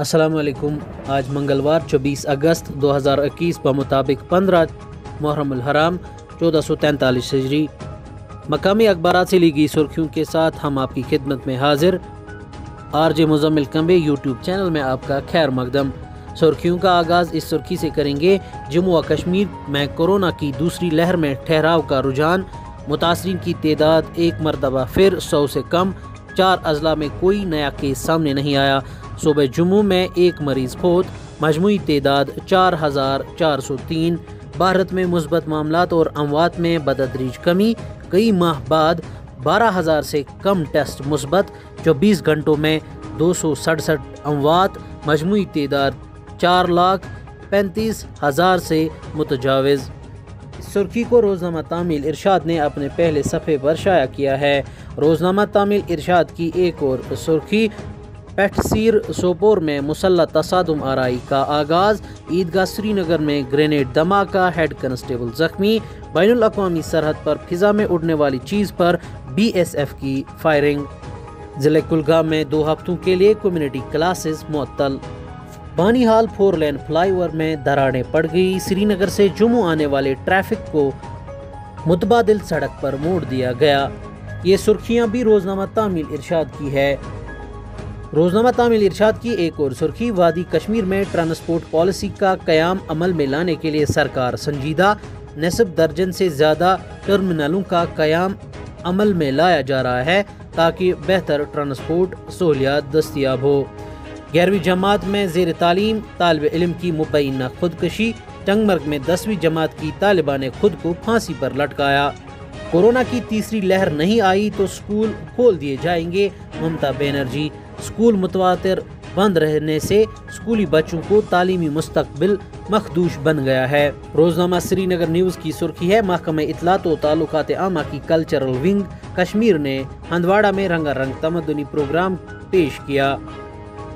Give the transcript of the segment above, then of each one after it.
السلام علیکم۔ آج منگلوار 24 اگست 2021 بمطابق 15 محرم الحرام 1443 ہجری۔ مقامی اخبارات سے لی گئی سرخیوں کے ساتھ ہم آپ کی خدمت میں حاضر R J Muzammil Kambe YouTube channel میں آپ کا خیر مقدم۔ سرخیوں کا آغاز اس سرخی سے کریں گے، جموں و کشمیر میں کورونا کی دوسری لہر میں ٹھہراؤ کا رجحان، متاثرین کی تعداد ایک مرتبہ پھر 100 سے کم، 4 اضلاع میں کوئی نیا کیس سامنے نہیں آیا۔ صوبہ جموں میں ایک مریض فوت، مجموعی تعداد 4403۔ بھارت میں مثبت معاملات اور اموات میں بتدریج کمی، کئی ماہ بعد 12,000 سے کم ٹیسٹ مثبت، 24 گھنٹوں میں 267 اموات، مجموعی تعداد 4,35,000 سے متجاوز۔ سرخی کو روزنامہ تعمیل ارشاد نے اپنے پہلے صفحے پر شائع کیا ہے۔ روزنامہ تعمیل ارشاد کی ایک اور سرخی، پیٹھ سوپور میں مسلح تصادم آرائی کا آغاز، عیدگاہ سری نگر میں گرینیڈ دھماکہ، ہیڈ کانسٹیبل زخمی، بین الاقوامی سرحد پر فضا میں اڑنے والی چیز پر BSF کی فائرنگ۔ ضلع کلگام میں 2 ہفتوں کے لیے کمیونٹی کلاسز معطل۔ بانی ہال 4 لین فلائی اوور میں دراڑیں پڑ گئی، سری نگر سے جموں آنے والے ٹریفک کو متبادل سڑک پر موڑ دیا گیا۔ یہ سرخیاں بھی روزنامہ تعمیل ارشاد کی ہے۔ روزنامہ تعمیل ارشاد کی ایک اور سرخی، وادی کشمیر میں ٹرانسپورٹ پالیسی کا قیام عمل میں لانے کے لیے سرکار سنجیدہ، نصف درجن سے زیادہ ٹرمینلوں کا قیام عمل میں لایا جا رہا ہے تاکہ بہتر ٹرانسپورٹ سہولیات دستیاب ہو۔ 11ویں جماعت میں زیر تعلیم طالب علم کی مبینہ خودکشی، ٹنگ مرگ میں 10ویں جماعت کی طالبہ نے خود کو پھانسی پر لٹکایا۔ کورونا کی تیسری لہر نہیں آئی تو سکول کھول دیے جائیں گے، ممتا بینرجی۔ سکول متواتر بند رہنے سے سکولی بچوں کو تعلیمی مستقبل مخدوش بن گیا ہے۔ روزنامہ سری نگر نیوز کی سرخی ہے، محکمہ اطلاعات و تعلقات عامہ کی کلچرل ونگ کشمیر نے ہندواڑہ میں رنگا رنگ تمدنی پروگرام پیش کیا۔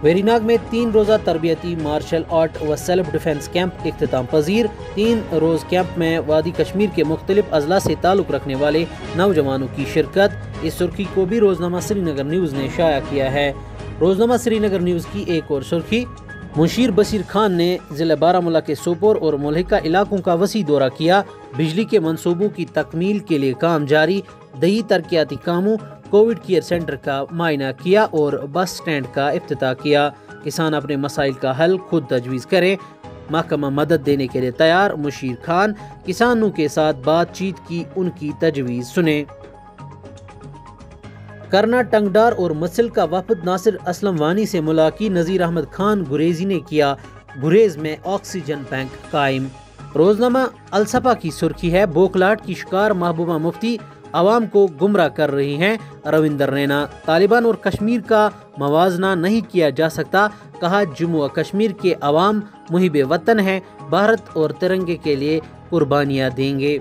ویری ناگ میں 3 روزہ تربیتی مارشل آرٹ و سیلف ڈیفنس کیمپ اختتام پذیر۔ 3 روز کیمپ میں وادی کشمیر کے مختلف اضلاع سے تعلق رکھنے والے نوجوانوں کی شرکت۔ اس سرخی کو بھی روزنامہ سری نگر نیوز نے شائع کیا ہے۔ روزنامہ سری نگر نیوز کی ایک اور سرخی، مشیر بشیر خان نے ضلع بارہمولہ کے سوپور اور ملحقہ علاقوں کا وسیع دورہ کیا۔ بجلی کے منصوبوں کی تکمیل کے لیے کام جاری، دیہی ترقیاتی کاموں، کووڈ کیئر سینٹر کا معائنہ کیا اور بس سٹینڈ کا افتتاح کیا۔ کسان اپنے مسائل کا حل خود تجویز کریں، محکمہ مدد دینے کے لیے تیار۔ مشیر خان، کسانوں کے ساتھ بات چیت کی، ان کی تجویز سنیں۔ کرنا ٹنگڈار اور مسل کا وفد ناصر اسلم وانی سے ملاقی، نذیر احمد خان گریزی نے کیا گریز میں آکسیجن بینک قائم۔ روزنامہ الصفا کی سرخی ہے، بوکھلاہٹ کی شکار محبوبہ مفتی عوام کو گمراہ کر رہی ہیں، روندر رینا۔ طالبان اور کشمیر کا موازنہ نہیں کیا جا سکتا، کہا جموں و کشمیر کے عوام محب وطن ہیں، بھارت اور ترنگے کے لیے قربانیاں دیں گے۔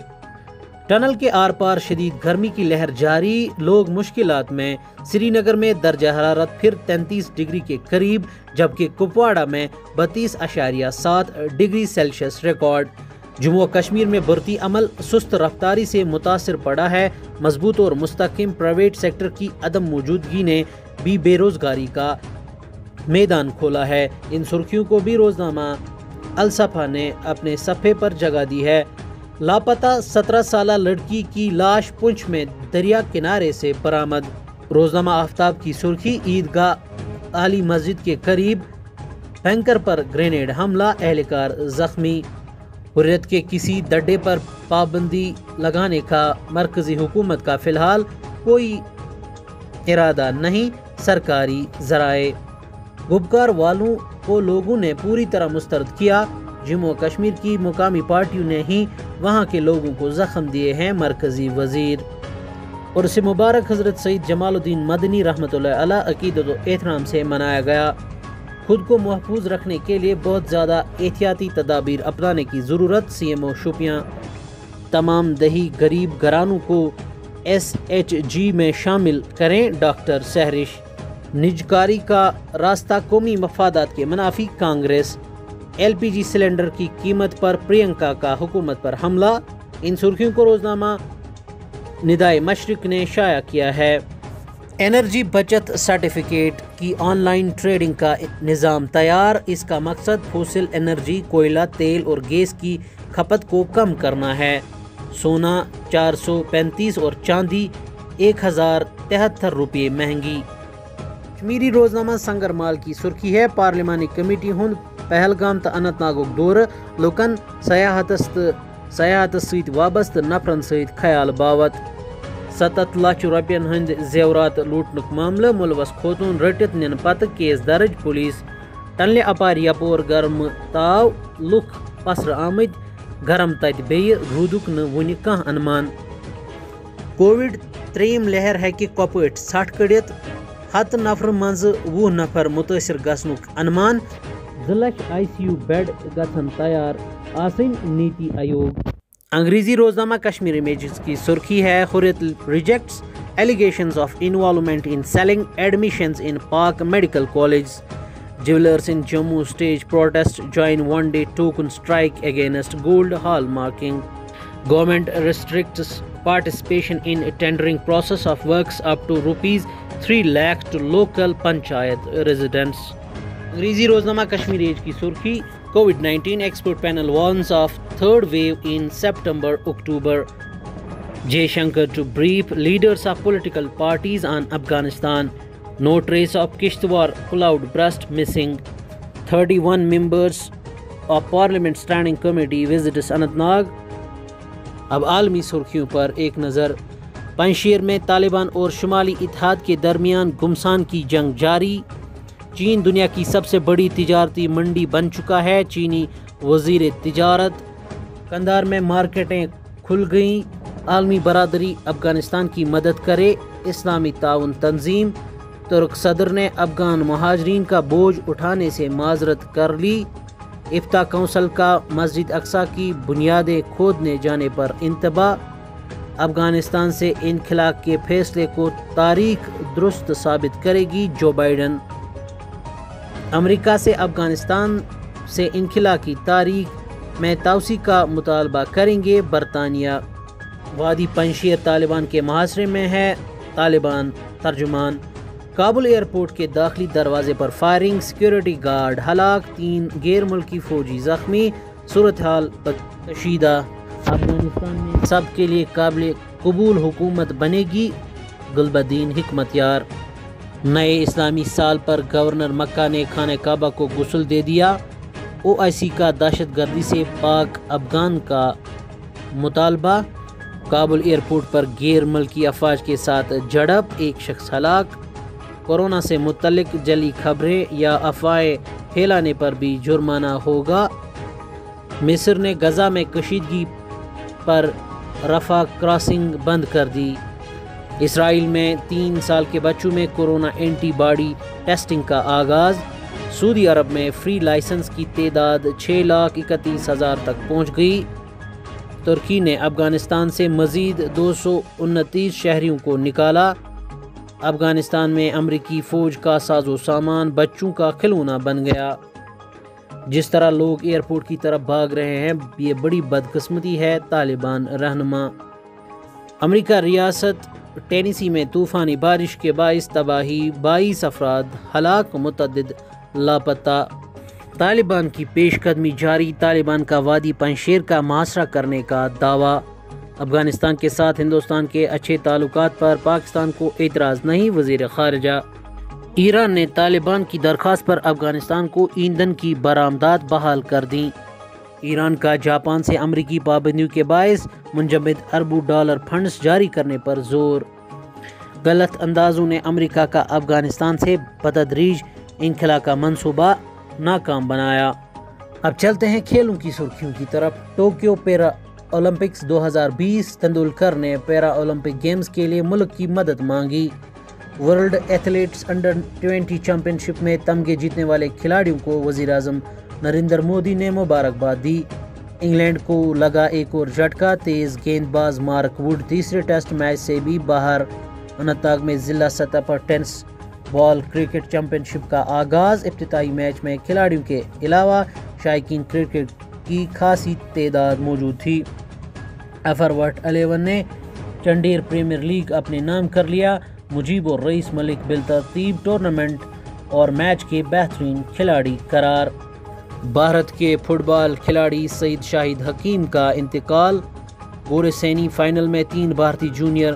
ٹنل کے آر پار شدید گرمی کی لہر جاری، لوگ مشکلات میں۔ سری نگر میں درجہ حرارت پھر 33 ڈگری کے قریب، جبکہ کپواڑہ میں 32.7 ڈگری سیلسیس ریکارڈ۔ جموں و کشمیر میں بھرتی عمل سست رفتاری سے متاثر پڑا ہے، مضبوط اور مستحکم پرائیویٹ سیکٹر کی عدم موجودگی نے بھی بے روزگاری کا میدان کھولا ہے۔ ان سرخیوں کو بھی روزنامہ الصفا نے اپنے صفحے پر جگہ دی ہے۔ لاپتہ 17 سالہ لڑکی کی لاش پنچ میں دریا کنارے سے برآمد۔ روزنامہ آفتاب کی سرخی، عیدگاہ عالی مسجد کے قریب بینکر پر گرینیڈ حملہ، اہلکار زخمی۔ حریت کے کسی دڈے پر پابندی لگانے کا مرکزی حکومت کا فی الحال کوئی ارادہ نہیں، سرکاری ذرائع۔ گبکار والوں کو لوگوں نے پوری طرح مسترد کیا، جموں و کشمیر کی مقامی پارٹیوں نے ہی وہاں کے لوگوں کو زخم دیے ہیں، مرکزی وزیر۔ عرس مبارک حضرت سید جمال الدین مدنی رحمۃ اللہ علیہ عقیدت و احترام سے منایا گیا۔ خود کو محفوظ رکھنے کے لیے بہت زیادہ احتیاطی تدابیر اپنانے کی ضرورت، CMO شوپیاں۔ تمام دیہی غریب گھرانوں کو SHG میں شامل کریں، ڈاکٹر سہرش۔ نجکاری کا راستہ قومی مفادات کے منافی، کانگریس۔ LPG سلنڈر کی قیمت پر پرینکا کا حکومت پر حملہ۔ ان سرخیوں کو روزنامہ ندائے مشرق نے شائع کیا ہے۔ انرجی بچت سرٹیفکیٹ کی آن لائن ٹریڈنگ کا نظام تیار۔ اس کا مقصد فوسل انرجی، کوئلہ، تیل اور گیس کی کھپت کو کم کرنا ہے۔ سونا 435 اور چاندی 1073 روپے مہنگی۔ کشمیری روزنامہ سنگر مال کی سرخی ہے پارلیمانی کمیٹی ہند پہلگام تو اننت ناگک دور لوکن سیاحت ست وابستہ نفرن ست خیال باوت۔ 7 لچھ روپین ہند زیورات لوٹنک معاملہ ملوث خوتون رٹت نن پتہ کیس درج۔ پولیس ٹنلہ اپار یپور گرم تاو لکھ پسر آمد گرم تت بیہ رودک ون کھانا انمان۔ کووڈ تریم لہر ہیکہ کپوٹ ژھٹھ کڑت، 100 نفر مز 20 نفر متاثر گھنک انمان۔ 2 لچھ ICU بیڈ گھن تیار آسن، نیتی آیوگ۔ انگریزی روزنامہ کشمیر امیجز کی سرخی ہے حریت rejects allegations of involvement in selling admissions in Pak Medical College. Jewelers in Jammu stage protest, join one-day token strike against gold hallmarking. Government restricts participation in tendering process of works up to rupees 3 lakh to local panchayat residents. انگریزی روزنامہ Kashmir age کی سرخی COVID-19 expert panel warns of third wave in September-October. Jay Shankar to brief leaders of political parties on Afghanistan. No trace of Kishtwar cloud burst missing. 31 members of Parliament Standing Committee visits Anantnag. اب عالمی سرخیوں پر ایک نظر۔ پنجشیر میں طالبان اور شمالی اتحاد کے درمیان گھمسان کی جنگ جاری۔ چین دنیا کی سب سے بڑی تجارتی منڈی بن چکا ہے، چینی وزیر تجارت۔ قندھار میں مارکیٹیں کھل گئیں، عالمی برادری افغانستان کی مدد کرے، اسلامی تعاون تنظیم۔ ترک صدر نے افغان مہاجرین کا بوجھ اٹھانے سے معذرت کر لی۔ افتاء کونسل کا مسجد اقصی کی بنیادیں کھودنے جانے پر انتباہ۔ افغانستان سے انخلا کے فیصلے کو تاریخ درست ثابت کرے گی جو بائیڈن۔ امریکہ سے افغانستان سے انخلا کی تاریخ میں توسیع کا مطالبہ کریں گے برطانیہ۔ وادی پنجشیر طالبان کے محاصرے میں ہے، طالبان ترجمان۔ کابل ایئرپورٹ کے داخلی دروازے پر فائرنگ، سیکیورٹی گارڈ ہلاک، 3 غیر ملکی فوجی زخمی، صورتحال کشیدہ۔ افغانستان میں سب کے لیے قابل قبول حکومت بنے گی، گلبدین حکمت یار۔ نئے اسلامی سال پر گورنر مکہ نے خانہ کعبہ کو غسل دے دیا۔ OIC کا دہشت گردی سے پاک افغان کا مطالبہ۔ کابل ایئرپورٹ پر غیر ملکی افواج کے ساتھ جھڑپ، 1 شخص ہلاک۔ کورونا سے متعلق جعلی خبریں یا افواہیں پھیلانے پر بھی جرمانہ ہوگا۔ مصر نے غزہ میں کشیدگی پر رفح کراسنگ بند کر دی۔ اسرائیل میں 3 سال کے بچوں میں کورونا اینٹی باڈی ٹیسٹنگ کا آغاز۔ سعودی عرب میں فری لائسنس کی تعداد 6,31,000 تک پہنچ گئی۔ ترکی نے افغانستان سے مزید 229 شہریوں کو نکالا۔ افغانستان میں امریکی فوج کا ساز و سامان بچوں کا کھلونا بن گیا۔ جس طرح لوگ ایئرپورٹ کی طرف بھاگ رہے ہیں یہ بڑی بدقسمتی ہے، طالبان رہنما۔ امریکہ ریاست ٹینیسی میں طوفانی بارش کے باعث تباہی، 22 افراد ہلاک، متعدد لاپتہ۔ طالبان کی پیش قدمی جاری، طالبان کا وادی پنجشیر کا محاصرہ کرنے کا دعویٰ۔ افغانستان کے ساتھ ہندوستان کے اچھے تعلقات پر پاکستان کو اعتراض نہیں، وزیر خارجہ۔ ایران نے طالبان کی درخواست پر افغانستان کو ایندھن کی برآمدات بحال کر دیں۔ ایران کا جاپان سے امریکی پابندیوں کے باعث منجمد اربوں ڈالر فنڈز جاری کرنے پر زور۔ غلط اندازوں نے امریکہ کا افغانستان سے بتدریج انخلا کا منصوبہ ناکام بنایا۔ اب چلتے ہیں کھیلوں کی سرخیوں کی طرف۔ ٹوکیو پیرا اولمپکس 2020، تندولکر نے پیرا اولمپک گیمز کے لیے ملک کی مدد مانگی۔ ورلڈ ایتھلیٹس انڈر 20 چیمپئن شپ میں تمغے جیتنے والے کھلاڑیوں کو وزیر اعظم نریندر مودی نے مبارکباد دی۔ انگلینڈ کو لگا ایک اور جھٹکا، تیز گیند باز مارک ووڈ تیسرے ٹیسٹ میچ سے بھی باہر۔ اننت ناگ میں ضلع سطح پر ٹینس بال کرکٹ چیمپئن شپ کا آغاز۔ افتتاحی میچ میں کھلاڑیوں کے علاوہ شائقین کرکٹ کی خاصی تعداد موجود تھی۔ ایفروٹ 11 نے چنڈیر پریمیئر لیگ اپنے نام کر لیا۔ مجیب اور رئیس ملک بالترتیب ٹورنامنٹ اور میچ کے بہترین کھلاڑی قرار۔ بھارت کے فٹ بال کھلاڑی سعید شاہد حکیم کا انتقال۔ گورے سینی فائنل میں 3 بھارتی جونیئر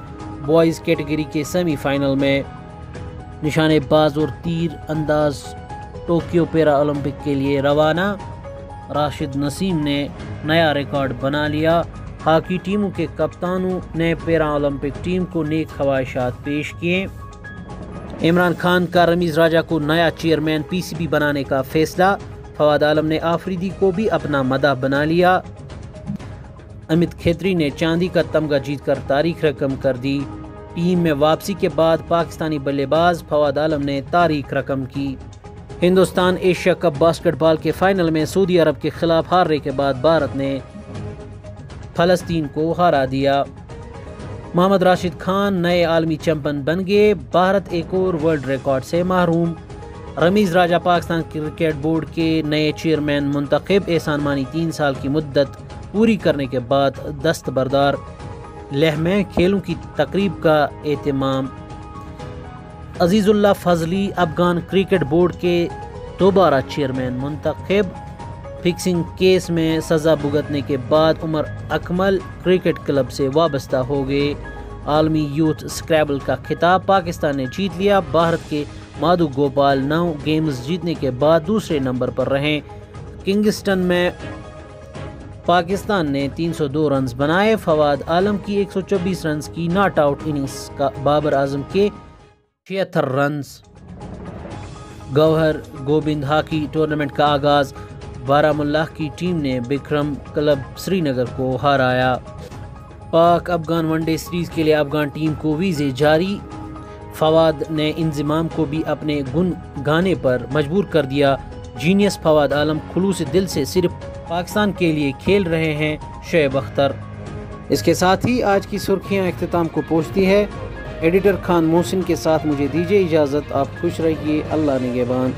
بوائز کیٹیگری کے سیمی فائنل میں۔ نشانے باز اور تیر انداز ٹوکیو پیرا اولمپک کے لیے روانہ۔ راشد نسیم نے نیا ریکارڈ بنا لیا۔ ہاکی ٹیموں کے کپتانوں نے پیرا اولمپک ٹیم کو نیک خواہشات پیش کیے۔ عمران خان کا رمیز راجہ کو نیا چیئرمین پی سی بی بنانے کا فیصلہ۔ فواد عالم نے آفریدی کو بھی اپنا مداح بنا لیا۔ امت کھیتری نے چاندی کا تمغہ جیت کر تاریخ رقم کر دی۔ ٹیم میں واپسی کے بعد پاکستانی بلے باز فواد عالم نے تاریخ رقم کی۔ ہندوستان ایشیا کپ باسکٹ بال کے فائنل میں سعودی عرب کے خلاف ہارنے کے بعد بھارت نے فلسطین کو ہرا دیا۔ محمد راشد خان نئے عالمی چیمپئن بن گئے۔ بھارت ایک اور ورلڈ ریکارڈ سے محروم۔ رمیز راجہ پاکستان کرکٹ بورڈ کے نئے چیئرمین منتخب۔ احسان مانی 3 سال کی مدت پوری کرنے کے بعد دستبردار۔ لیہ میں کھیلوں کی تقریب کا اہتمام۔ عزیز اللہ فضلی افغان کرکٹ بورڈ کے دوبارہ چیئرمین منتخب۔ فکسنگ کیس میں سزا بھگتنے کے بعد عمر اکمل کرکٹ کلب سے وابستہ ہو گئے۔ عالمی یوتھ اسکریبل کا خطاب پاکستان نے جیت لیا۔ بھارت کے مادھو گوپال 9 گیمز جیتنے کے بعد دوسرے نمبر پر رہیں۔ کنگسٹن میں پاکستان نے 302 رنز بنائے۔ فواد عالم کی 124 رنز کی ناٹ آؤٹ اننگز کا بابر اعظم کے 76 رنز۔ گوہر گوبند ہاکی ٹورنامنٹ کا آغاز۔ بارہمولہ کی ٹیم نے بکرم کلب سری نگر کو ہرایا۔ Pak Afghan one day series کے لیے افغان ٹیم کو ویزے جاری۔ فواد نے انضمام کو بھی اپنے گن گانے پر مجبور کر دیا۔ جینیس فواد عالم خلوص دل سے صرف پاکستان کے لیے کھیل رہے ہیں، شعیب اختر۔ اس کے ساتھ ہی آج کی سرخیاں اختتام کو پہنچتی ہے۔ ایڈیٹر خان محسن کے ساتھ مجھے دیجیے اجازت۔ آپ خوش رہیے، اللہ نگہبان۔